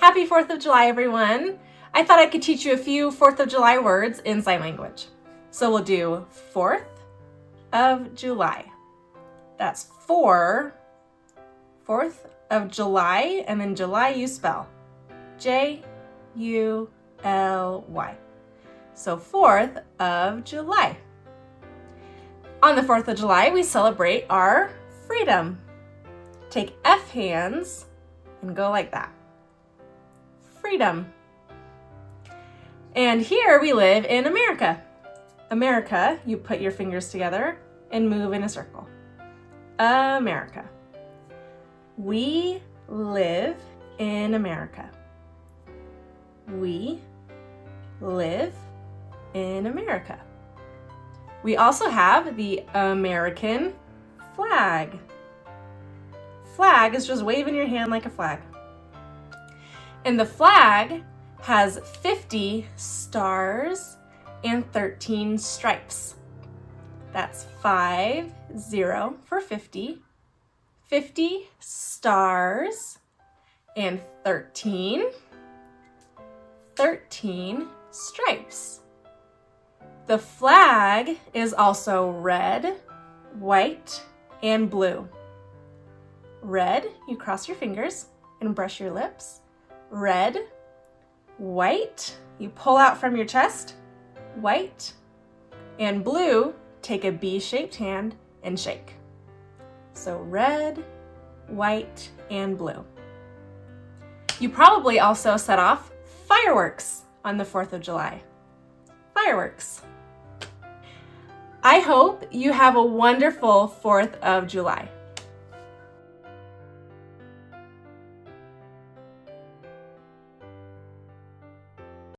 Happy 4th of July, everyone. I thought I could teach you a few 4th of July words in sign language. So we'll do 4th of July. That's 4th of July, and then July you spell J-U-L-Y. So 4th of July. On the 4th of July, we celebrate our freedom. Take F hands and go like that. Freedom. And here we live in America. America, you put your fingers together and move in a circle. America. We live in America. We live in America. We also have the American flag. Flag is just waving your hand like a flag. And the flag has 50 stars and 13 stripes. That's 50 for 50. 50 stars and 13 stripes. The flag is also red, white, and blue. Red, you cross your fingers and brush your lips. Red, white, you pull out from your chest. White, and blue, take a B-shaped hand and shake. So red, white, and blue. You probably also set off fireworks on the 4th of July. Fireworks. I hope you have a wonderful 4th of July.